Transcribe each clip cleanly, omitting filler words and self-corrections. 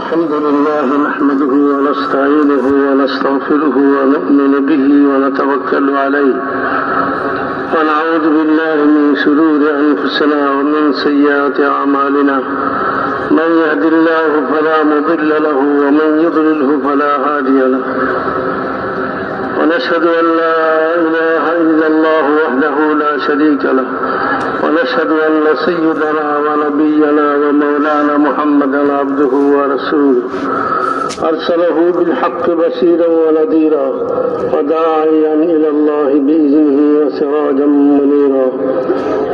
الحمد لله نحمده ونستعينه ونستغفره ونؤمن به ونتوكل عليه ونعوذ بالله من شرور أنفسنا ومن سيئات أعمالنا من يهد الله فلا مضل له ومن يضلله فلا هادي له ونشهد أن لا إله إلا الله وحده لا شريك له ونشهد أن سيدنا ونبينا ومولانا محمدا عبده ورسوله أرسله بالحق بشيرا ونذيرا وداعيا إلى الله بإذنه وسراجا منيرا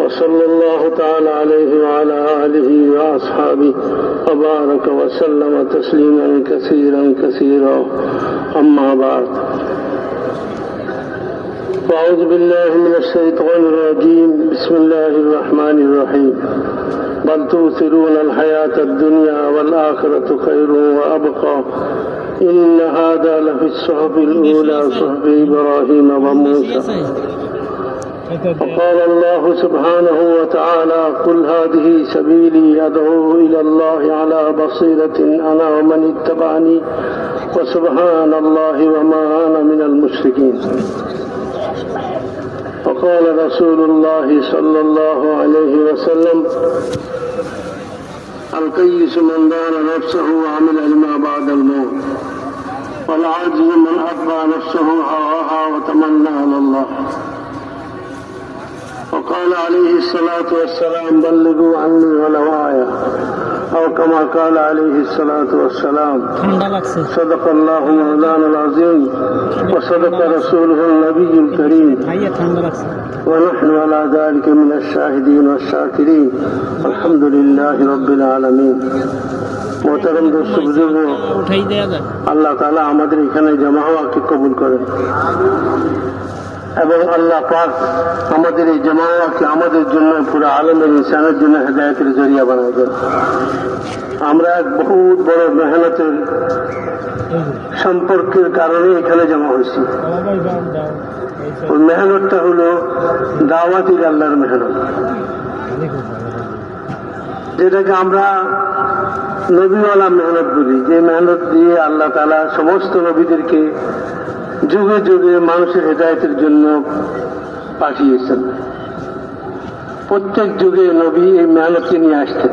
وصلى الله تعالى عليه وعلى آله وأصحابه وبارك وسلم تسليما كثيرا كثيرا أما بعد أعوذ بالله من الشيطان الرجيم بسم الله الرحمن الرحيم بل تؤثرون الحياة الدنيا والآخرة خير وأبقى إن هذا لفي الصحف الأولى صحف إبراهيم وموسى وقال الله سبحانه وتعالى قل هذه سبيلي أدعو إلى الله على بصيرة أنا ومن اتبعني وسبحان الله وما أنا من المشركين وقال رسول الله صلى الله عليه وسلم الكيس من دان نفسه وعمل لما بعد الموت والعاجز من أتبع نفسه هواها وتمنى على الله وقال عليه الصلاة والسلام بلغوا عني ولو آية أو كما قال عليه الصلاة والسلام صدق الله مولانا العظيم وصدق رسوله النبي الكريم ونحن على ذلك من الشاهدين والشاكرين الحمد لله رب العالمين মোহতারাম দোস্ত বুজুর্গ, আল্লাহ তাআলা আমাদের এখানে জমা হওয়াকে কবুল করেন এবং আল্লাহ পাক আমাদের এই জমা হওয়াকে আমাদের জন্য পুরো আলমের ইনসানের জন্য হেদায়েতের জরিয়া বানায় দেন। আমরা এক বহুত বড় মেহনতের সম্পর্কের কারণে এখানে জমা হয়েছি। ওই মেহনতটা হলো দাওয়াতি আল্লাহর মেহনত, যেটাকে আমরা নবীওয়ালা মেহনত বলি। যে মেহনত দিয়ে আল্লাহ তাআলা সমস্ত নবীদেরকে যুগে যুগে মানুষের হেদায়েতের জন্য পাঠিয়েছেন। প্রত্যেক যুগে নবী এই মেহনতকে নিয়ে আসতেন।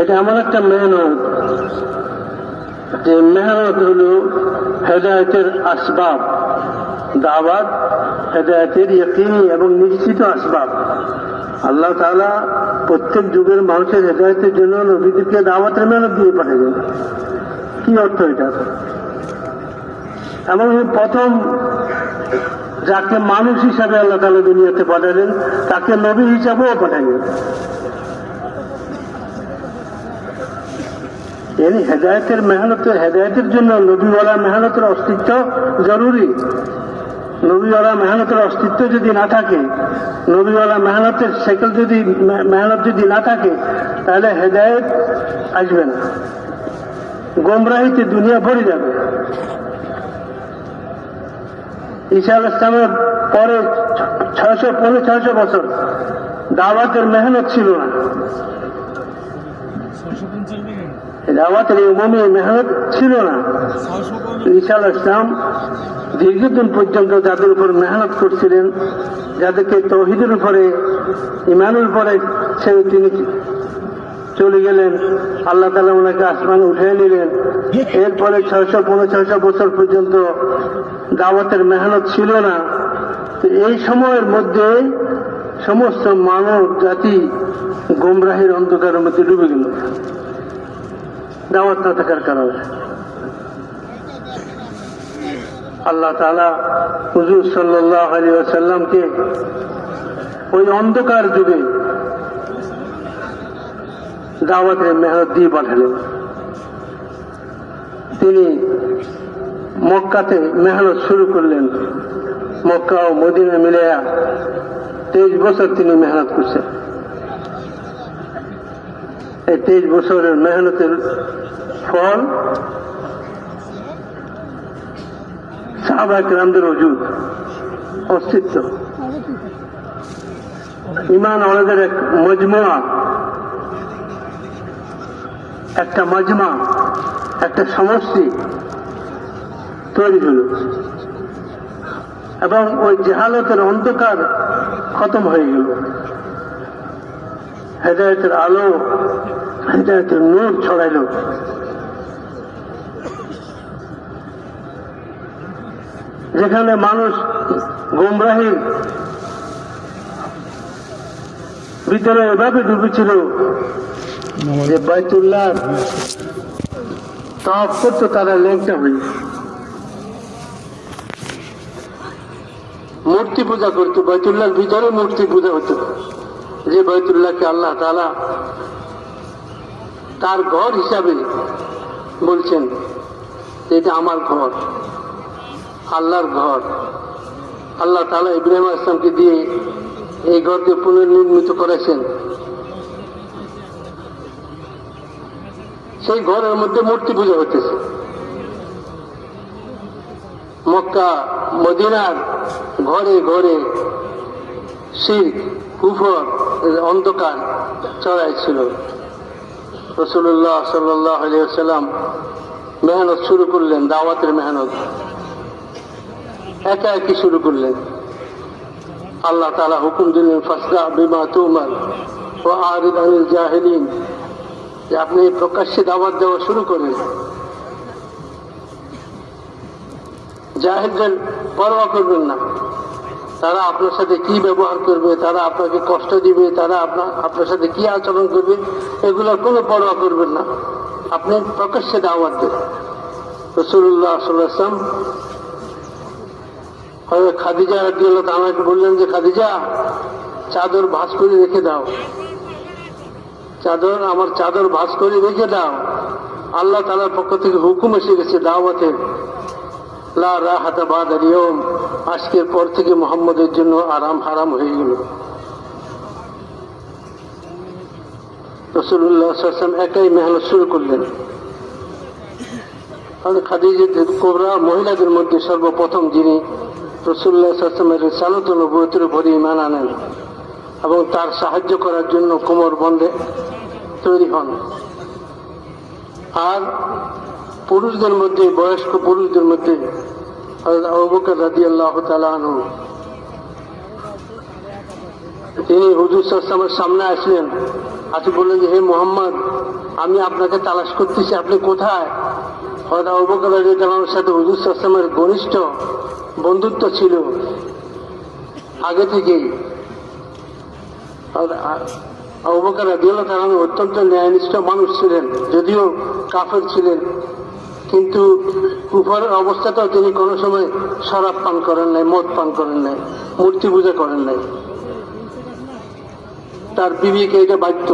এটা এমন একটা মেহনত, যে মেহনত হলো হেদায়েতের আসবাব, দাওয়াত হেদায়েতের ইয়াকিনী এবং নিশ্চিত আসবাব। আল্লাহ তাআলা প্রত্যেক যুগের মানুষের হেদায়েতের জন্য নবীদেরকে দাওয়াতের মেহনত দিয়ে পাঠাবেন। কি অর্থ এটা? এবং প্রথম যাকে মানুষ হিসাবে আল্লাহ তাআলা দুনিয়াতে পাঠালেন তাকে নবী হিসাবেও পাঠালেন। এই হেদায়েতের মেহনতের হেদায়েতের জন্য নবীওয়ালা মেহনতের অস্তিত্ব জরুরি। নবীওয়ালা মেহনতের অস্তিত্ব যদি না থাকে, নবীওয়ালা মেহনতের সাইকেল যদি মেহনত যদি না থাকে, তাহলে হেদায়েত আসবে না, গোমরাহিতে দুনিয়া ভরে যাবে। ঈসা আলাইহিস সালামের পরে 600 বছর দাওয়াতের মেহনত ছিল না, দাওয়াতের উম্মী মেহনত ছিল না। ঈসা আলাইহিস সালাম দীর্ঘদিন পর্যন্ত যাদের উপর মেহনত করছিলেন, যাদেরকে তাওহীদের উপরে ঈমানের উপরে তিনি চলে গেলেন, আল্লাহ তাআলা ওনাকে আসমানে উঠিয়ে নিলেন। এরপরে 650 বছর পর্যন্ত দাওয়াতের মেহনত ছিল না। তো এই সময়ের মধ্যে সমস্ত মানব জাতি গোমরাহির অন্ধকারের মধ্যে ডুবে গেল দাওয়াত না থাকার কারণে। আল্লাহ তাআলা হুজুর সাল্লাল্লাহু আলাইহি ওয়াসাল্লামকে ওই অন্ধকার যুগে দাওয়াতের মেহনত দিয়ে পাঠালেন। তিনি মক্কাতে মেহনত শুরু করলেন। মক্কা ও মদিনা মিলায়া 23 বছর তিনি মেহনত করছেন। এই 23 বছরের মেহনতের ফল সাহাবায়ে কেরামদের ওজুদ, অস্তিত্ব, ঈমান ওনাদের এক মজমুয়া। একটা মাজমা, একটা সমষ্টি তৈরি হল এবং ওই জাহালতের অন্ধকার খতম হয়ে গেল। হেদায়েতের আলো, হেদায়েতের নূর ছড়াইল। যেখানে মানুষ গোমরাহির ভিতরে এভাবে ডুবেছিল যে বাইতুল্লাহ তাওয়াফ করতো তারা ল্যাংটা হয়ে, মূর্তি পূজা করতো। বাইতুল্লাহর ভিতরে মূর্তি পূজা হতো, যে বাইতুল্লাহকে আল্লাহ তাআলা তার ঘর হিসাবে বলছেন, এটা আমার ঘর, আল্লাহর ঘর। আল্লাহ তাআলা ইব্রাহিম আলাইহিস সালামকে দিয়ে এই ঘরকে পুনর্নির্মিত করেছেন। সেই ঘরের মধ্যে মূর্তি পূজা হতেছে। মক্কা মদিনার ঘরে ঘরে শিরক, কুফর, অন্ধকার ছড়াইছিল। রাসূলুল্লাহ সাল্লাল্লাহু আলাইহি ওয়াসাল্লাম মেহনত শুরু করলেন, দাওয়াতের মেহনত একা একই শুরু করলেন। আল্লাহ তাআলা হুকুম দিলেন, ফাসদা বিমা তুমার ওয়া আরিদ আনিল জাহিলিন, যে আপনি প্রকাশ্যে দাওয়াত দেওয়া শুরু করেন। জাহিলদের পরোয়া করবেন না, তারা আপনার সাথে কি ব্যবহার করবে, তারা আপনাকে কষ্ট দিবে, তারা আপনার সাথে কি আচরণ করবে, এগুলোর কোনো পরোয়া করবেন না, আপনি প্রকাশ্যে দাওয়াত দেন। রাসূলুল্লাহ সাল্লাল্লাহু আলাইহি ওয়াসাল্লাম খাদিজা রাদিয়াল্লাহু তাআলাকে বললেন যে, খাদিজা, চাদর ভাঁজ করে রেখে দাও, আমার চাদর ভাঁজ করে রেখে দাও। আল্লাহ তাআলার পক্ষ থেকে হুকুম এসে গেছে দাওয়াতের, লা রাহাতা বাদাল ইয়াউম, আজকের পর থেকে মুহাম্মদের জন্য আরাম হারাম হয়ে গেল। রাসূলুল্লাহ সাল্লাল্লাহু আলাইহি ওয়াসাল্লাম একাই মেহনত শুরু করলেন। খাদিজা কুবরা মহিলাদের মধ্যে সর্বপ্রথম যিনি রাসূলুল্লাহ সাল্লাল্লাহু আলাইহি ওয়াসাল্লামের রিসালাত ও নবুয়তের উপরে ঈমান আনেন এবং তার সাহায্য করার জন্য কোমর বন্ধে তৈরি হন। আর পুরুষদের মধ্যে, বয়স্ক পুরুষদের মধ্যে হযরত আবু বকর রাদিয়াল্লাহু তাআলা আনহু, তিনি হুজুর সাল্লাল্লাহু আলাইহি ওয়াসাল্লামের সামনে আসলেন, আসি বললেন যে, হে মুহাম্মদ, আমি আপনাকে তালাশ করতেছি, আপনি কোথায়? হযরত আবু বকর রাদিয়াল্লাহু তাআলার সাথে হুজুর সাল্লাল্লাহু আলাইহি ওয়াসাল্লামের ঘনিষ্ঠ বন্ধুত্ব ছিল আগে থেকেই। আবু বকর রাদিয়াল্লাহু তাআলা অত্যন্ত ন্যায়নিষ্ঠ মানুষ ছিলেন, যদিও কাফের ছিলেন, কিন্তু কুফরের অবস্থাতেও তিনি কোনো সময় শরাব পান করেন নাই, মদ পান করেন নাই, মূর্তি পূজা করেন নাই। তার বিবেকে এটা বাধ্য,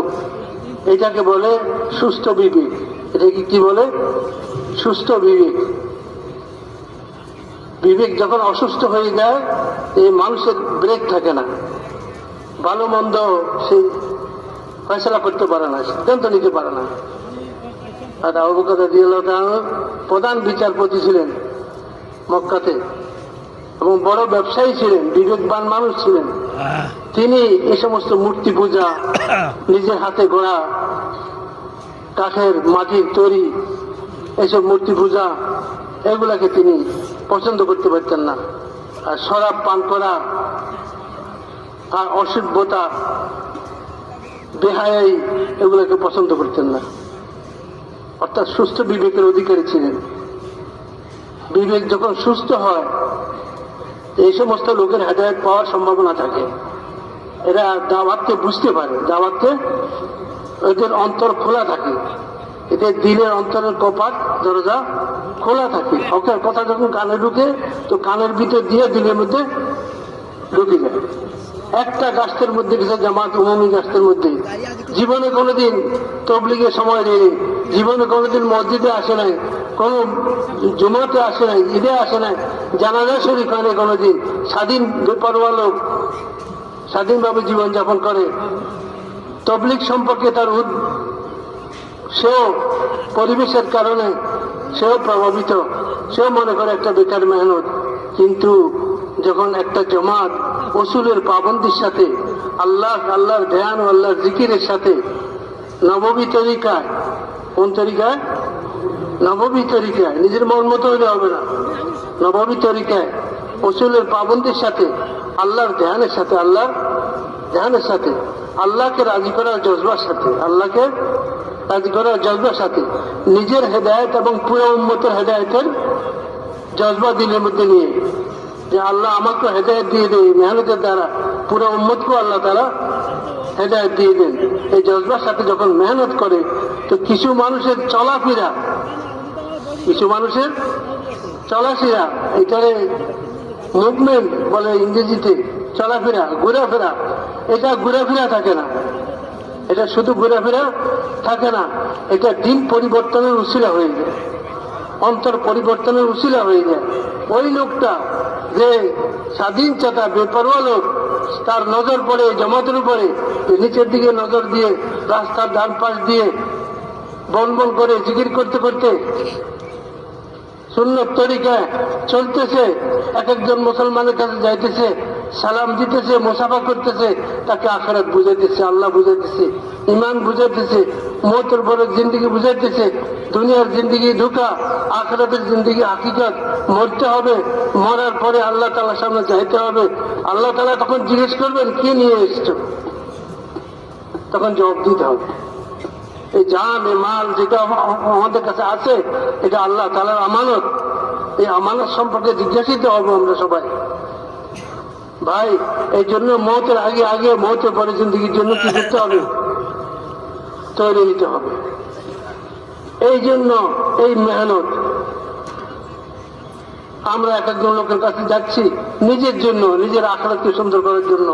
এটাকে বলে সুস্থ বিবেক। এটাকে কি বলে? সুস্থ বিবেক। বিবেক যখন অসুস্থ হয়ে যায়, এই মানুষের ব্রেক থাকে না, ভালো মন্দ সে ফয়সালা করতে পারে না, সিদ্ধান্ত নিতে পারে না। আর আবু বকর রাদিয়াল্লাহু তাআলা প্রধান বিচারপতি ছিলেন মক্কাতে এবং বড় ব্যবসায়ী ছিলেন, বিবেকবান মানুষ ছিলেন। তিনি এই সমস্ত মূর্তি পূজা, নিজের হাতে গড়া কাঠের মাটির তৈরি এইসব মূর্তি পূজা, এগুলাকে তিনি পছন্দ করতে পারতেন না। আর শরাব পান করা আর অসভ্যতা, বেহায়াই, এগুলোকে পছন্দ করতেন না। অর্থাৎ সুস্থ বিবেকের অধিকারী ছিলেন। বিবেক যখন সুস্থ হয়, এই সমস্ত লোকের হেদায়েত পাওয়ার সম্ভাবনা থাকে। এরা দাওয়াতকে বুঝতে পারে, দাওয়াতকে, এদের অন্তর খোলা থাকে, এদের দিলের অন্তরের কপাট দরজা খোলা থাকে। হকের কথা যখন কানে ঢুকে, তো কানের ভিতর দিয়ে দিলের মধ্যে ঢুকে যায়। একটা গাছের মধ্যে গেছে, জামাত উমুমি গাছের মধ্যে, জীবনে কোনোদিন তবলিগের সময় নেই, জীবনে কোনোদিন মসজিদে আসে নাই, কোন জুমাতে আসে নাই, ঈদে আসে নাই, জানাজা শরীফ হয় না কোনোদিন। স্বাধীন বেপরোয়া লোক, স্বাধীনভাবে জীবনযাপন করে। তবলিগ সম্পর্কে তার সেও পরিবেশের কারণে সেও প্রভাবিত, সেও মনে করে একটা বেকার মেহনত। কিন্তু যখন একটা জমাত উসুলের পাবন্দির সাথে, আল্লাহর ধ্যান ও আল্লাহর জিকিরের সাথে, নববী তরিকায় কোন তরিকায়? নববী তরিকায়। নিজের মন মতো হইলে হবে না, নববী তরিকায় উসুলের পাবন্দির সাথে, আল্লাহর ধ্যানের সাথে, আল্লাহর ধ্যানের সাথে, আল্লাহকে রাজি করার জজবার সাথে, আল্লাহকে রাজি করার জজবার সাথে নিজের হেদায়েত এবং পুরো উম্মতের হেদায়েতের জজবা দিলের মধ্যে নিয়ে, যে আল্লাহ আমাকে হেদায়েত দিয়ে দেয় মেহনতের দ্বারা, পুরো উম্মতকেও আল্লাহ তাআলা হেদায়েত দিয়ে দেন। এই জজবার সাথে যখন মেহনত করে, তো কিছু মানুষের চলাফেরা, কিছু মানুষের চলাফেরা, এটারে মুভমেন্ট বলে ইংরেজিতে, চলাফেরা, ঘোরাফেরা, এটা ঘোরাফেরা থাকে না, এটা শুধু ঘোরাফেরা থাকে না, এটা দিন পরিবর্তনের উসিলা হয়ে যায়, অন্তর পরিবর্তনের উসিলা হয়ে যায়। ওই লোকটা যে স্বাধীন চেতা বেপরোয়া লোক, তার নজর পড়ে জমাতের উপরে, নিচের দিকে নজর দিয়ে রাস্তার ডান পাশ দিয়ে বন বন করে জিকির করতে করতে সুন্নত তরিকায় চলতেছে, এক একজন মুসলমানের কাছে যাইতেছে, সালাম দিতেছে, মুসাফা করতেছে, তাকে আখিরাত বুঝাইতেছে, আল্লাহ বুঝাইতেছে, ইমান বুঝাইতেছে, মওতের পরে জিন্দেগি বুঝাইতেছে, দুনিয়ার জিন্দেগি ধোঁকা, আখিরাতের জিন্দেগি হাকিকত, মরতে হবে, মরার পরে আল্লাহ তাআলার সামনে যাইতে হবে। আল্লাহ তাআলা তখন জিজ্ঞেস করবেন কি নিয়ে এসছো, তখন জবাব দিতে হবে। এই জান, এই মাল যেটা আমাদের কাছে আছে, এটা আল্লাহ তাআলার আমানত। এই আমানত সম্পর্কে জিজ্ঞাসিত হব আমরা সবাই। ভাই, এই জন্য মওতের আগে আগে, মওতের পরে জিন্দগির জন্য কি করতে হবে? তৈরি নিতে হবে। এই জন্য এই মেহনত আমরা এক একজন লোকের কাছে যাচ্ছি নিজের জন্য, নিজের আখিরাতকে সুন্দর করার জন্য।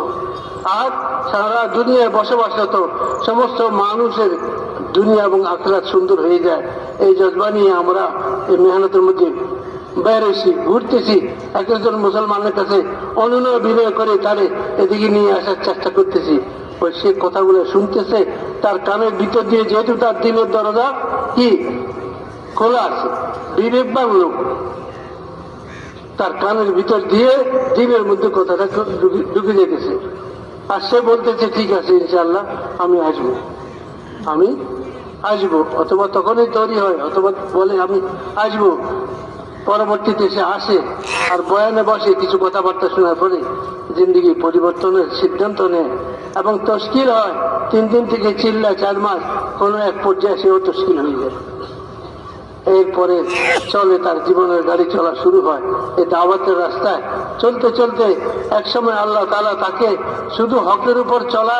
আর সারা দুনিয়ায় বসবাসরত সমস্ত মানুষের দুনিয়া এবং আখিরাত সুন্দর হয়ে যায়, এই জজবা নিয়ে আমরা এই মেহনতের মধ্যে বেরোছি, ঘুরতেছি, এক একজন মুসলমানের কাছে অনুনয় বিনয় করে তারে এদিকে নিয়ে আসার চেষ্টা করতেছি। ওই সে কথাগুলো শুনতেছে, তার কানের ভিতর দিয়ে, যেহেতু তার দিনের দরজা কি খোলা আছে, বিবেকবান লোক, তার কানের ভিতর দিয়ে দিনের মধ্যে কথাটা ঢুকে যেতেছে। আর সে বলতেছে ঠিক আছে ইনশাআল্লাহ আমি আসবো, আমি আসবো, অথবা তখনই তৈরি হয়, অথবা বলে আমি আসবো। পরবর্তীতে সে আসে আর বয়ানে বসে, কিছু কথাবার্তা শোনার পরে জিন্দেগি পরিবর্তনের সিদ্ধান্ত নেয় এবং তশকিল হয়। 3 দিন থেকে চিল্লায় 4 মাস, কোনো এক পর্যায়ে সেও তশকিল হয়ে যায়। এরপরে চলে তার জীবনের গাড়ি চলা শুরু হয় এই দাওয়াতের রাস্তায়। চলতে চলতে একসময় আল্লাহ তাআলা তাকে শুধু হকের উপর চলা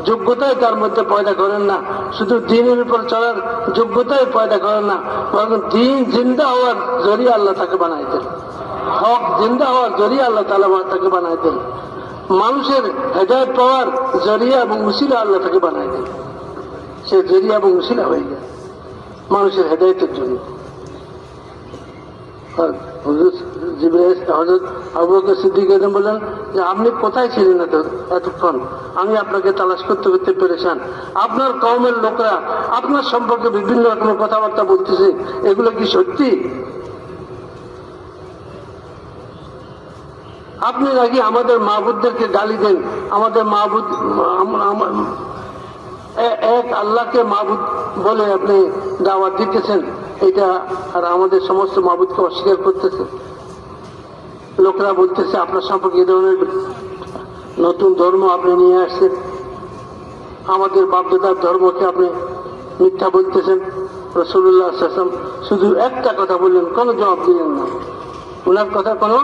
যোগ্যতাই তার মধ্যে পয়দা করেন না, শুধু দ্বীনের উপর চলার যোগ্যতাই পয়দা করেন না, বরং দ্বীন জিন্দা হওয়ার জরিয়া আল্লাহ তাকে বানাই দেন, হক জিন্দা হওয়ার জরিয়া আল্লাহ তাআলা তাকে বানাই দেন, মানুষের হেদায়েত পাওয়ার জরিয়া এবং উসিলা আল্লাহ তাকে বানাই দেন। সে জরিয়া এবং উসিলা হয়ে যায় মানুষের হেদায়েতের জন্য। হযরত আবু বকর সিদ্দিক বললেন যে আপনি কোথায় ছিলেন এতক্ষণ? আমি আপনাকে তালাশ করতে করতে পেরেছেন। আপনার কওমের লোকরা আপনার সম্পর্কে বিভিন্ন রকমের কথাবার্তা বলতেছে, এগুলো কি সত্যি? আপনি নাকি আমাদের মাহবুদদেরকে গালি দেন, আমাদের মাহবুদ এক আল্লাহকে মাহবুদ বলে আপনি দাওয়াত দিতেছেন, এটা আর আমাদের সমস্ত মাহবুদকে অস্বীকার করতেছে। লোকরা বলতেছে আপনার সম্পর্কে এই ধরনের নতুন ধর্ম আপনি নিয়ে আসছেন, আমাদের বাপদাদার ধর্মকে আপনি মিথ্যা বলতেছেন। রাসূলুল্লাহ সাল্লাল্লাহু আলাইহি ওয়াসাল্লাম শুধু একটা কথা বললেন, কোনো জবাব দিলেন না, ওনার কথা কোনো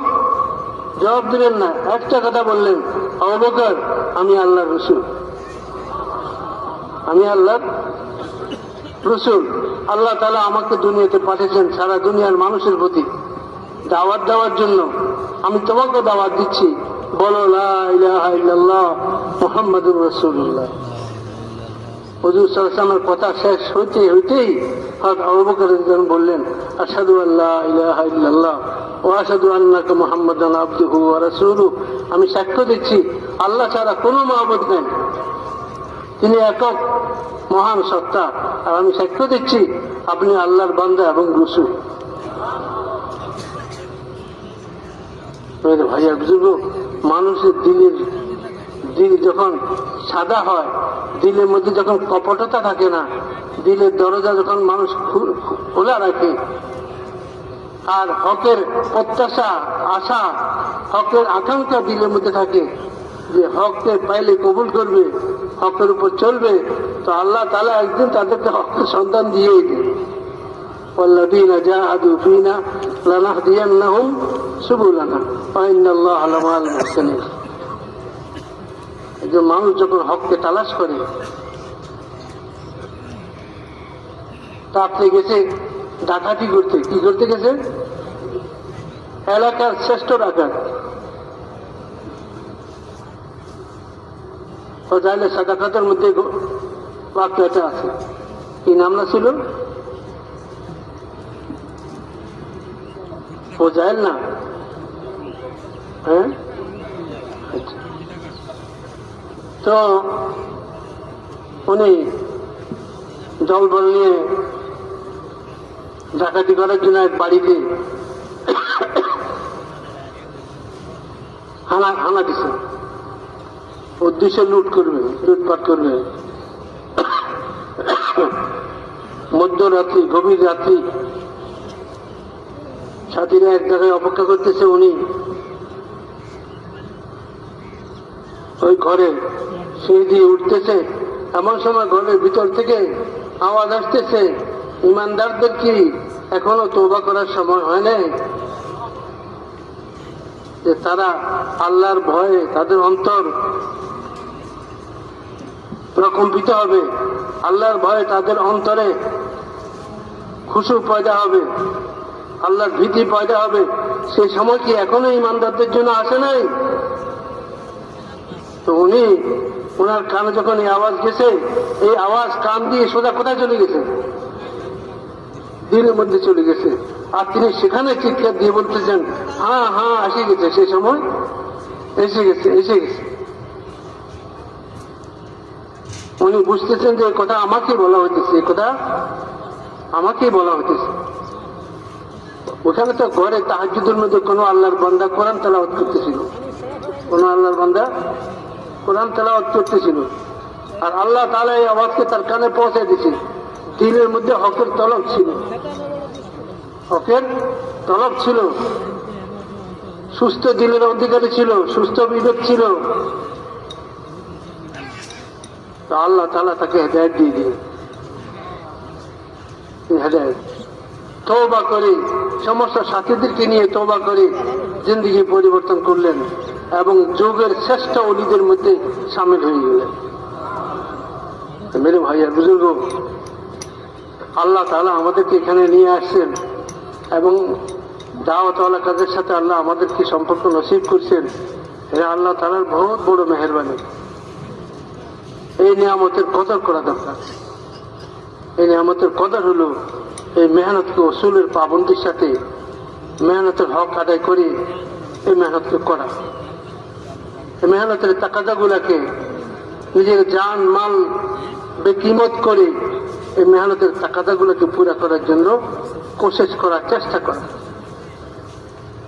জবাব দিলেন না। একটা কথা বললেন, আবু বকর আমি আল্লাহর রাসূল, আমি আল্লাহর রাসূল। আল্লাহ তাআলা আমাকে দুনিয়াতে পাঠিয়েছেন সারা দুনিয়ার মানুষের প্রতি দাওয়াত দেওয়ার জন্য। আমি তোমাকে দাওয়াত দিচ্ছি, বলো লা ইলাহা ইল্লাল্লাহ মুহাম্মাদুর রাসূলুল্লাহ। হুজুর সাল্লাল্লাহু আলাইহি ওয়াসাল্লামের কথা শেষ হইতেই হযরত আবু বকর রাদিয়াল্লাহু বললেন, আশহাদু আল্লা ইলাহা ইল্লাল্লাহ ওয়া আশহাদু আন্নাকা মুহাম্মাদান আবদুহু ওয়া রাসূলুহু। আমি সাক্ষ্য দিচ্ছি আল্লাহ ছাড়া কোনো মাবুদ নেই, তিনি একক মহান সত্তা, আর আমি সাক্ষ্য দিচ্ছি আপনি আল্লাহর বান্দা এবং রাসূল। ভাইয়া বুঝব, মানুষের দিল যখন সাদা হয়, দিলের মধ্যে যখন কপটতা থাকে না, দিলের দরজা যখন মানুষ খোলা রাখে আর হকের প্রত্যাশা আশা হকের আকাঙ্ক্ষা দিলের মধ্যে থাকে যে হককে পাইলে কবুল করবে হকের উপর চলবে, তো আল্লাহ তাআলা একদিন তাদেরকে হকের সন্ধান দিয়েই দেন। والذين جاهدوا فينا لنهدينهم سبلنا وإن الله لمع المحسنين। একজন মানুষ যখন হককে তালাশ করে, তাতে গেছে ডাকাতি করতে, কি করতে গেছে? এলাকার শ্রেষ্ঠ ডাকাত ফজাইলে সাদাকাতের মধ্যে বাক্যটা আছে, কি নাম না ছিল? ফজাইল না? হ্যাঁ, তো উনি জলবল নিয়ে ডাকাতি করার জন্য এক বাড়িতে হানা দিছে, উদ্দেশ্যে লুটপাট করবে। মধ্যরাত্রি, গভীর রাত্রি, সাথীরা এক জায়গায় অপেক্ষা করতেছে, উনি ওই ঘরে সিঁড়ি দিয়ে উঠতেছে। এমন সময় ঘরের ভিতর থেকে আওয়াজ আসতেছে, ইমানদারদের কি এখনো তওবা করার সময় হয় নাই? যে তারা আল্লাহর ভয়ে তাদের অন্তর প্রকম্পিত হবে, আল্লাহর ভয়ে তাদের অন্তরে খুশু পয়দা হবে, আল্লাহর ভীতি পয়দা হবে। সেই সময় কি এখনো ইমানদারদের জন্য আসে নাই? তো উনি ওনার কানে যখন এই আওয়াজ গেছে, এই আওয়াজ কান দিয়ে সোজা কোথায় চলে গেছে? দিলের মধ্যে চলে গেছে। আর তিনি সেখানে চিৎকার দিয়ে বলতেছেন, হ্যাঁ হ্যাঁ এসে গেছে, সেই সময় এসে গেছে। উনি বুঝতেছেন যে কথা আমাকে বলা হইতেছে, এই কথা আমাকেই বলা হইতেছে। ওখানে তো ঘরে তাহাজ্জুদের মধ্যে কোনো আল্লাহর বান্দা কোরআন তেলাওয়াত করতেছিল, কোন আল্লাহর বান্দা কোরআন তেলাওয়াত করতেছিল, আর আল্লাহ তাআলা এই আওয়াজকে তার কানে পৌঁছে দিয়েছে। দিলের মধ্যে হকের তলব ছিল, হকের তলব ছিল, সুস্থ দিলের অধিকারী ছিল, সুস্থ বিবেক ছিল। তো আল্লাহ তাআলা তাকে হেদায়েত দিয়ে দিলেন। হেদায়েত তওবা করে সমস্ত সাথীদেরকে নিয়ে তওবা করে জিন্দেগি পরিবর্তন করলেন এবং যুগের শ্রেষ্ঠ ওলিদের মধ্যে শামিল হয়ে গেলেন। মেরে ভাইয়া বুজুর্গ, আল্লাহ তাআলা আমাদেরকে এখানে নিয়ে আসছেন এবং দাওয়াতওয়ালা কাজের সাথে আল্লাহ আমাদেরকে সম্পর্ক নসিব করছেন। এটা আল্লাহ তাআলার বহুত বড় মেহেরবানি। এই নিয়ামতের কদর করা দরকার। এই নিয়ামতের কদর হলো এই মেহনতকে উসুলের পাবন্দির সাথে মেহনতের হক আদায় করে এই মেহনতকে করা। এই মেহনতের তাকাদাগুলাকে নিজের জান মাল বেকিমত করে এই মেহনতের তাকাদাগুলোকে পুরা করার জন্য কোশিশ করার চেষ্টা করা।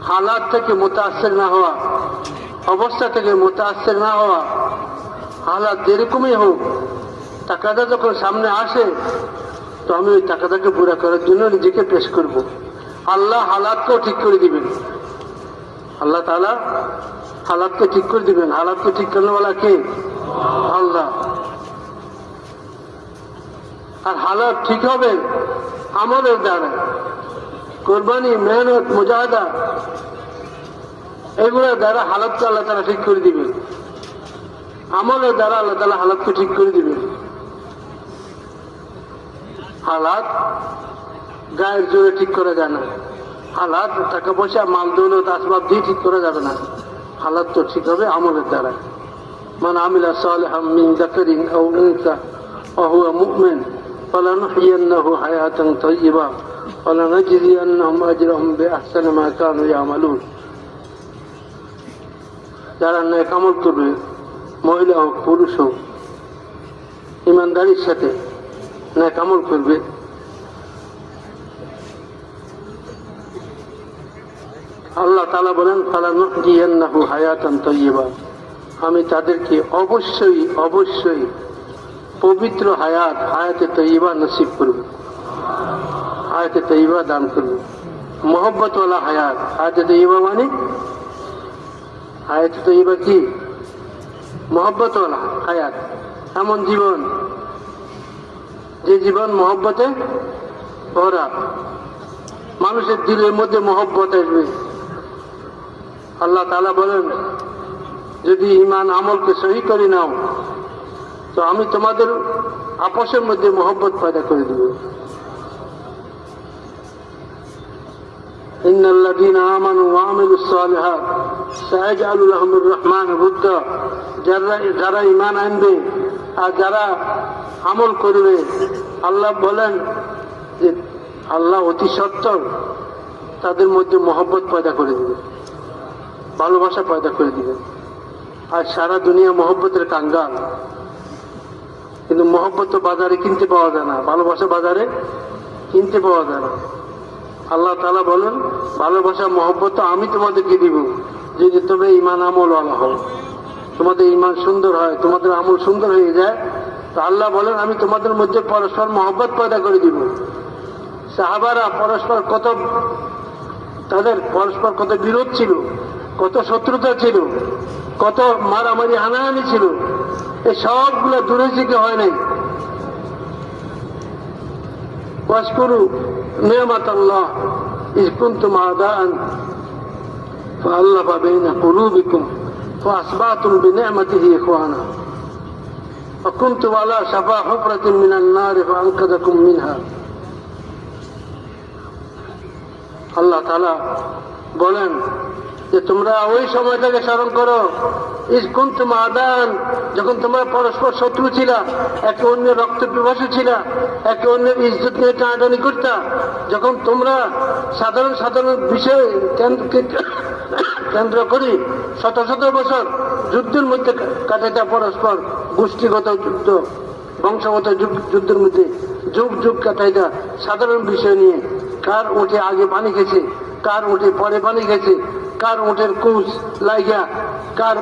হালাত থেকে মুতাআসসির না হওয়া, অবস্থা থেকে মুতাআসসির না হওয়া। হালাত যেরকমই হোক, তাকাদা যখন সামনে আসে তো আমি ওই তাকাদাকে পুরা করার জন্য নিজেকে পেশ করব। আল্লাহ হালাতকেও ঠিক করে দিবেন, আল্লাহ তাআলা হালাতকে ঠিক করে দিবেন। হালাতকে ঠিক করনেওয়ালা কে? আল্লাহ। আর হালাত ঠিক হবে আমলের দ্বারা, কোরবানি, মেহনত, মুজাহাদা, এগুলোর দ্বারা হালাতকে আল্লাহ তাআলা ঠিক করে দিবেন। আমলের দ্বারা আল্লাহ তাআলা হালাতকে ঠিক করে দিবেন। হালাত গায়ের জোরে ঠিক করা যায় না, হালাত টাকা পয়সা মাল দৌলত আসবাব দিয়ে ঠিক করা যাবে না। হালাত তো ঠিক হবে আমলের দ্বারা। মান আমিলা সালিহাম মিন যাকারিন আও উনসা ওয়া হুয়া মুমিন ফালানুহয়িন্নাহু হায়াতান তাইয়্যিবা ওয়া লানাজজিয়ান্নাহুম আজরাহুম বিআহসানি মা কানু ইয়ামালুন। যারা নেক আমল করবে, মহিলা হোক পুরুষ হোক, ইমানদারির সাথে নেক আমল করবে, আল্লাহ তাআলা বলেন ফালানুহয়িন্নাহু হায়াতান তাইয়্যিবা, আমি তাদেরকে অবশ্যই অবশ্যই পবিত্র হায়াতে তৈবা নসিব করবে, হায়াতে তৈবা দান করবে। মোহব্বতওয়ালা হায়াতে তৈবা মানে হায়াতে তৈবা কি? মোহব্বতওয়ালা হায়াত, এমন জীবন যে জীবন মোহব্বতে ভরা। মানুষের দিলের মধ্যে মোহব্বত আসবে। আল্লাহ তাআলা বলেন, যদি ঈমান আমলকে সহি করে নাও তো আমি তোমাদের আপসের মধ্যে মোহব্বত পয়দা করে দেব। ইন্নাল্লাযীনা আমানু ওয়া আমিলুস সালিহাত সায়াজআলু লাহুমুর রাহমানু উদ্দা। যারা ঈমান আনবে আর যারা আমল করবে, আল্লাহ বলেন যে আল্লাহ অতি সত্বর তাদের মধ্যে মোহব্বত পয়দা করে দিবে, ভালোবাসা পয়দা করে দিবে। আর সারা দুনিয়া মোহব্বতের কাঙ্গাল, কিন্তু মোহব্বত তো বাজারে কিনতে পাওয়া যায় না, ভালোবাসা বাজারে কিনতে পাওয়া যায় না। আল্লাহ তাআলা বলেন, ভালোবাসা মোহব্বত তো আমি তোমাদেরকে দিব যদি তবে ঈমান আমল ওয়ালা হও, তোমাদের ঈমান সুন্দর হয়, তোমাদের আমল সুন্দর হয়ে যায়। তো আল্লাহ বলেন, আমি তোমাদের মধ্যে পরস্পর মোহব্বত পয়দা করে দিব। সাহাবারা তাদের পরস্পর কত বিরোধ ছিল, কত শত্রুতা ছিল, কত মারামারি হানাহানি ছিল, এই সবগুলো দূরে থেকে হয় নাই। ওয়াশকুরু নি'মাতাল্লাহ ইয কুনতুম আ'দাআন ফাআল্লাফা বাইনা কুলুবিকুম ফাআসবাহতুম বিনি'মাতিহি ইখওয়ানা ওয়া কুনতুম আলা শাফা হুফরাতিন মিনান নার ফাআনকাযাকুম মিনহা। আল্লাহ তাআলা বলেন যে তোমরা ওই সময়টাকে স্মরণ করো, ইয কুনতুম আ'দাআন, যখন তোমরা পরস্পর শত্রু ছিলা, একে অন্যের রক্ত পিপাসু ছিলা, একে অন্যের ইজ্জত নিয়ে টানাটানি করতা, যখন তোমরা সাধারণ বিষয় কেন্দ্র করে শত শত বছর যুদ্ধের মধ্যে কাটাইতা, পরস্পর গোষ্ঠীগত যুদ্ধ, বংশগত যুদ্ধের মধ্যে যুগ যুগ কাটাইতা সাধারণ বিষয় নিয়ে। কার উঠে আগে পানি খেয়েছে, কার উঠে পরে পানি খেয়েছে, কার উঠের কুচ লাগিয়া, কার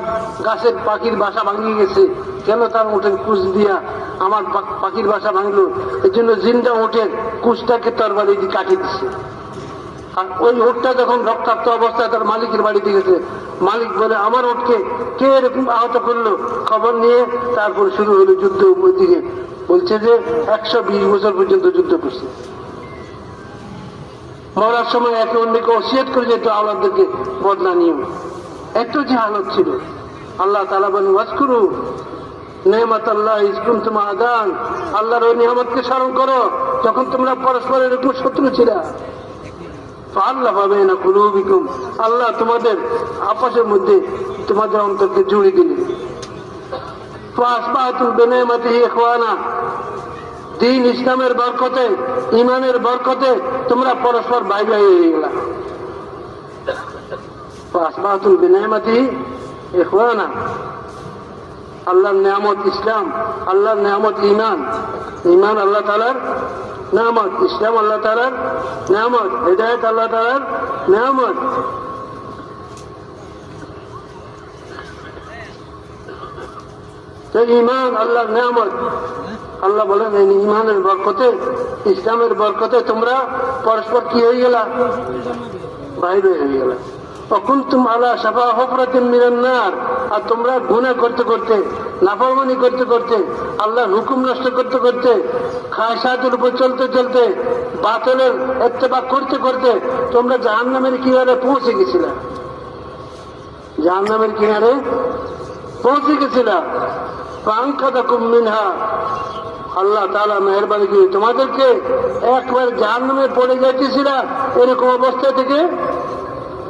গাছের পাখির বাসা ভাঙিয়ে গেছে, কেন তার উঠের কুচ দিয়া আমার পাখির বাসা ভাঙলো, এই জন্য জিন্দা উঠের কুচটাকে তরবারি দিয়ে কাটিয়ে দিচ্ছে। আর ওই উটটা যখন রক্তাক্ত অবস্থায় তার মালিকের বাড়িতে গেছে, মালিক বলে আমার উটকে কে এরকম আহত করলো, খবর নিয়ে তারপর শুরু হলো যুদ্ধ। ওই দিকে বলছে যে 120 বছর পর্যন্ত যুদ্ধ করছে। মরার সময় একে অন্যকে ওসিয়ত করে যেত আওলাদদেরকে বদলা নিয়ে, এত যে হালত ছিল। আল্লাহ তাআলা বলেন, ওয়াজকুরু নি'মাতাল্লাহ ইয কুনতুম আ'দাআন, আল্লাহর ওই নিয়ামতকে স্মরণ করো যখন তোমরা পরস্পরের এরকম শত্রু ছিলা। ফাআল্লাফা বাইনা কুলুবিকুম, আল্লাহ তোমাদের আপসের মধ্যে তোমাদের অন্তরকে জুড়ে দিলেন। ফাআসবাহতুম বিনি'মাতিহি ইখওয়ানা, দ্বীন ইসলামের বরকতে, ঈমানের বরকতে তোমরা পরস্পর ভাই ভাই হয়ে গেলা। ফাআসবাহতুম বিনি'মাতিহি ইখওয়ানা, আল্লাহর নিয়ামত ইসলাম, আল্লাহর নিয়ামত ঈমান। ঈমান আল্লাহ তাআলার নিয়ামত, ইসলাম আল্লাহ তাআলার নিয়ামত, হিদায়াত আল্লাহ তাআলার নিয়ামত। তো ঈমান আল্লাহর নিয়ামত। আল্লাহ বলেন, এই ঈমানের বরকতে, ইসলামের বরকতে তোমরা পরস্পর কি হয়ে গেলা? বাইরে হয়ে গেলা। وكنتم على شفا حفرة من النار, আর তোমরা গুনাহ করতে করতে, নাফরমানি করতে করতে, আল্লাহর হুকুম নষ্ট করতে করতে, খায়সাতের উপর চলতে চলতে, বাতিলের ইত্তেবা করতে করতে তোমরা জাহান্নামের কিনারে পৌঁছে গেছিলা, জাহান্নামের কিনারে পৌঁছে গেছিলা। ফাআনকাযাকুম মিনহা, আল্লাহ তাআলা মেহেরবানি করে তোমাদেরকে একবার জাহান্নামে পড়ে যাইতেছিলা এরকম অবস্থা থেকে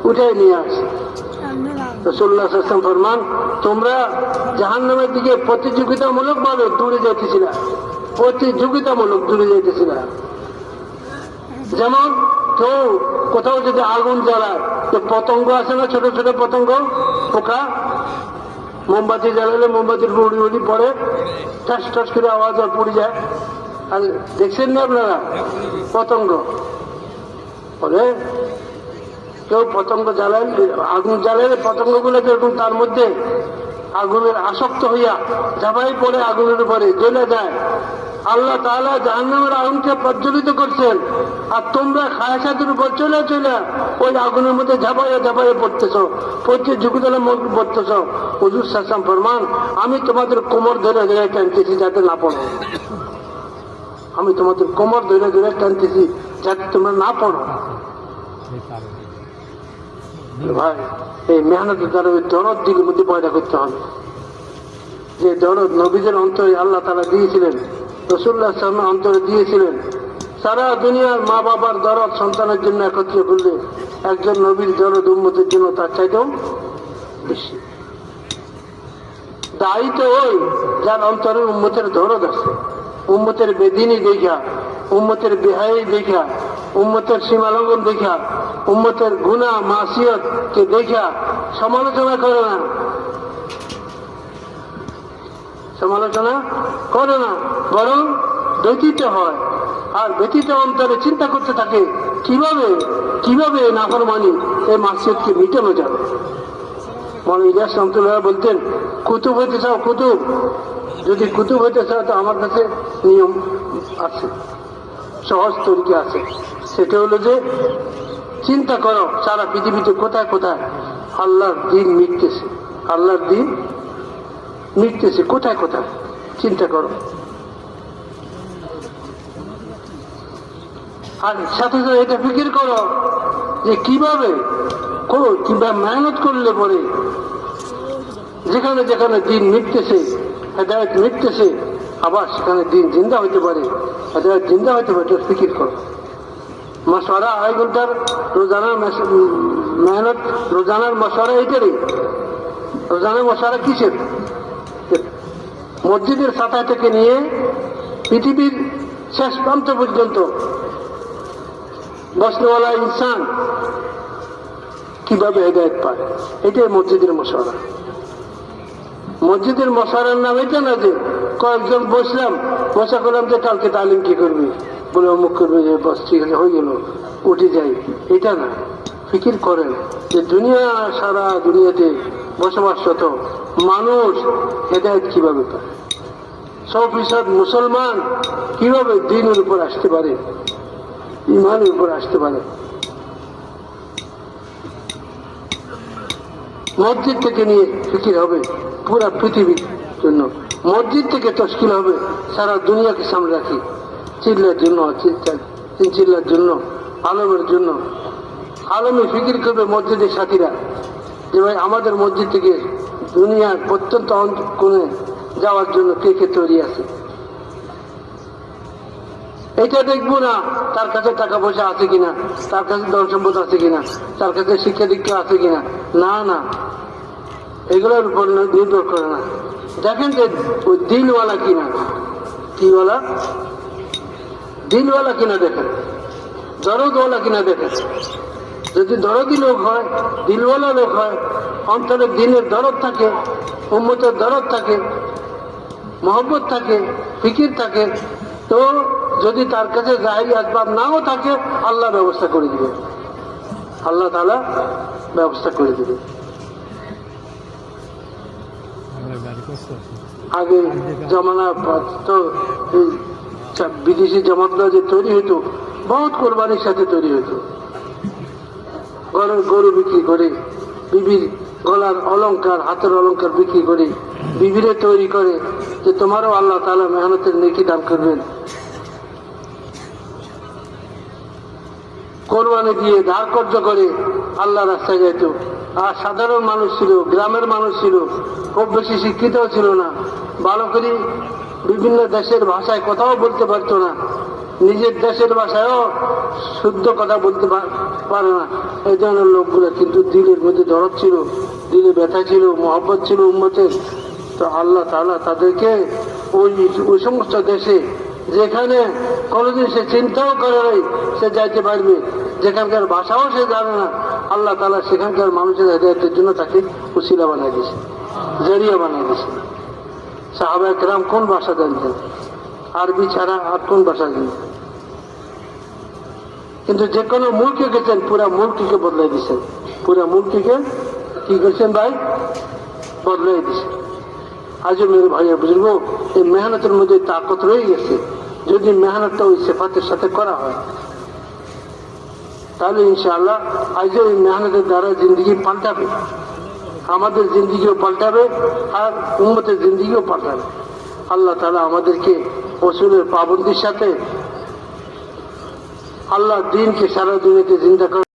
উঠে নিয়ে আসে। রাসূলুল্লাহ সাল্লাল্লাহু আলাইহি ওয়াসাল্লাম ফরমান, তোমরা জাহান্নামের দিকে প্রতিযোগিতামূলক ভাবে দূরে যাইতেছিলা, প্রতিযোগিতামূলক দূরে যাইতেছিলা। যেমন কেউ কোথাও যদি আগুন জ্বালায়, তো পতঙ্গ আছে না, ছোট ছোট পতঙ্গ, পোকা, মোমবাতি জ্বালালে মোমবাতির উড়ি উড়ি পড়ে, ঠাস ঠাস করে আওয়াজ আর পড়ে যায়। আর দেখছেন না আপনারা পতঙ্গ পরে, কেউ পতঙ্গ জ্বালায়, আগুন জ্বালালে পতঙ্গগুলো যেরকম তার মধ্যে আগুনের আসক্ত হইয়া ঝাঁপাই পড়ে আগুনের উপরে জ্বলে যায়। আল্লাহ তাআলা জাহান্নামের আগুনকে প্রজ্বলিত করছেন, আর তোমরা খায়সাতের উপর চলে চলে ওই আগুনের মধ্যে ঝাঁপাইয়া ঝাঁপাইয়া পড়তেছ, পড়তে ঝুঁকিতলে পড়তেছ। হুজুর সাল্লাল্লাহু ফরমান, আমি তোমাদের কোমর ধরে ধরে টানতেছি যাতে না পড়ো। আমি তোমাদের কোমর ধরে ধরে টানতেছি যাতে তোমরা না পড়ো। ভাই, এই মেহনতের দ্বারা ওই দরদ দিকের মধ্যে পয়দা করতে হবে। যে দরদ নবীদের অন্তরে আল্লাহ তাআলা দিয়েছিলেন, রাসূলুল্লাহ সাল্লাল্লাহু আলাইহি ওয়াসাল্লাম অন্তরে দিয়েছিলেন। সারা দুনিয়ার মা বাবার দরদ সন্তানের জন্য একত্রে করলে একজন নবীর দরদ উম্মতের জন্য তার চাইতেও বেশি। দায়ী তো ওই যার অন্তরে উম্মতের দরদ আছে, উম্মতের বেদিনী দেখা, উম্মতের বেহাই দেখা, উম্মতের সীমালঙ্ঘন দেখা, উম্মতের গুনাহ মাসিয়ত কে দেখা সমালোচনা করে না, সমালোচনা করে না, বরং ব্যতীত হয়। আর ব্যতীত অন্তরে চিন্তা করতে থাকে কিভাবে কিভাবে নাফরমানি এই মাসিয়তকে মিটানো যাবে। মনে ইলিয়াস রহমতুল্লাহ বলতেন, কুতুব হইতে চাও কুতুব, যদি কুতুব হইতে চাও তো আমার কাছে নিয়ম আছে, সহজ তরিকা আছে। সেটা হলো যে চিন্তা করো সারা পৃথিবীতে কোথায় কোথায় আল্লাহর দিন মিটতেছে, আল্লাহর দিন মিটতেছে কোথায় কোথায়, চিন্তা করো। আর সাথে সাথে এটা ফিকির করো যে কিভাবে মেহনত করলে পরে যেখানে যেখানে দিন মিটতেছে, হেদায়েত মিটতেছে, আবার সেখানে দিন জিন্দা হইতে পারে, হেদায়েত জিন্দা হইতে পারে, এটা ফিকির করো। মশওয়ারা 2.5 ঘন্টার রোজানার মেহনত, রোজানার মশওয়ারা এইটারই। রোজানার মশওয়ারা কিসের? মসজিদের ছাতা থেকে নিয়ে পৃথিবীর শেষ প্রান্ত পর্যন্ত বসনেওয়ালা ইনসান কিভাবে হেদায়েত পায়, এটাই মসজিদের মশওয়ারা। মসজিদের মশওয়ারার নাম এটা না যে কয়েকজন বসলাম, বসা করলাম যে কালকে তালিম কি করবি, বলে অমুক করবে, যে বস ঠিক আছে হয়ে গেল উঠে যাই, এটা না। ফিকির করেন যে দুনিয়া, সারা দুনিয়াতে বসবাসরত মানুষ হেদায়েত কিভাবে পায়, 100% মুসলমান কিভাবে দ্বীনের উপর আসতে পারে, ইমানের উপর আসতে পারে। মসজিদ থেকে নিয়ে ফিকির হবে পুরা পৃথিবীর জন্য, মসজিদ থেকে তশকিল হবে সারা দুনিয়াকে সামনে রাখি, চিল্লার জন্য, চিল্লার জন্য, আলমের জন্য। আলমে ফিকির করবে মসজিদের সাথীরা যে ভাই আমাদের মসজিদ থেকে দুনিয়ার প্রত্যন্ত কোণে যাওয়ার জন্য কে কে তৈরি আছে। এটা দেখবো না তার কাছে টাকা পয়সা আছে কিনা, তার কাছে ধন সম্পদ আছে কিনা, তার কাছে শিক্ষা দীক্ষা আছে কিনা, না না, এগুলোর উপর নির্ভর করে না। দেখেন যে ওই দিলওয়ালা কিনা, কিওয়ালা, দিলওয়ালা কিনা দেখেন, দরদওয়ালা কিনা দেখেন। যদি দরদি লোক হয়, দিলওয়ালা লোক হয়, অন্তরে দিনের দরদ থাকে, উম্মতের দরদ থাকে, মহব্বত থাকে, ফিকির থাকে, তো যদি তার কাছে জাহিরি আসবাব নাও থাকে, আল্লাহ ব্যবস্থা করে দিবে, আল্লাহ তাআলা ব্যবস্থা করে দিবে। আগে জমানা তো বিদেশি জামাতগুলো যে তৈরি হইতো, বহুত কোরবানির সাথে তৈরি হইতো। গরু বিক্রি করে, বিবির গলার অলংকার, হাতের অলংকার বিক্রি করে, বিবিরে তৈরি করে যে তোমারও আল্লাহ তাআলা মেহনতের নেকি দান করবেন। কোরবানি দিয়ে ধার কর্য করে আল্লাহ রাস্তায় যাইত। আর সাধারণ মানুষ ছিল, গ্রামের মানুষ ছিল, খুব বেশি শিক্ষিত ছিল না, ভালো করে বিভিন্ন দেশের ভাষায় কথাও বলতে পারতো না, নিজের দেশের ভাষায়ও শুদ্ধ কথা বলতে পারে না। এই ধরনের লোকগুলো কিন্তু দিলের মধ্যে দরদ ছিল, দিলে ব্যথা ছিল, মহব্বত ছিল উম্মতের। তো আল্লাহ তাআলা তাদেরকে ওই সমস্ত দেশে যেখানে কোনোদিন সে চিন্তাও করে নাই সে যাইতে পারবে, যেখানকার ভাষাও সে জানে না, আল্লাহ তাআলা সেখানকার মানুষের হেদায়েতের জন্য তাকে উসিলা বানিয়ে দিয়েছে, জরিয়া বানিয়ে দিয়েছে। সাহাবায়ে কেরাম কোন ভাষা জানতেন? আরবি ছাড়া আর কোন ভাষা জানতেন? কিন্তু যে কোনো মুলকে গেছেন, পুরা মুলকিকে বদলাই দিচ্ছেন, পুরা মুলকিকে কি করছেন ভাই? বদলাই দিচ্ছেন। আজও মেরে ভাইয়ের বুজুর্গ, এই মেহনতের মধ্যে তাকত রয়ে গেছে। যদি মেহনতটা ওই সেফাতের সাথে করা হয় তাহলে ইনশাআল্লাহ আজও এই মেহনতের দ্বারা জিন্দগি পাল্টাবে, আমাদের জিন্দগিও পাল্টাবে আর উম্মতের জিন্দগিও পাল্টাবে। আল্লাহ তাআলা আমাদেরকে রাসূলের পাবন্দির সাথে আল্লাহ দ্বীনকে সারা দুনিয়াতে জিন্দা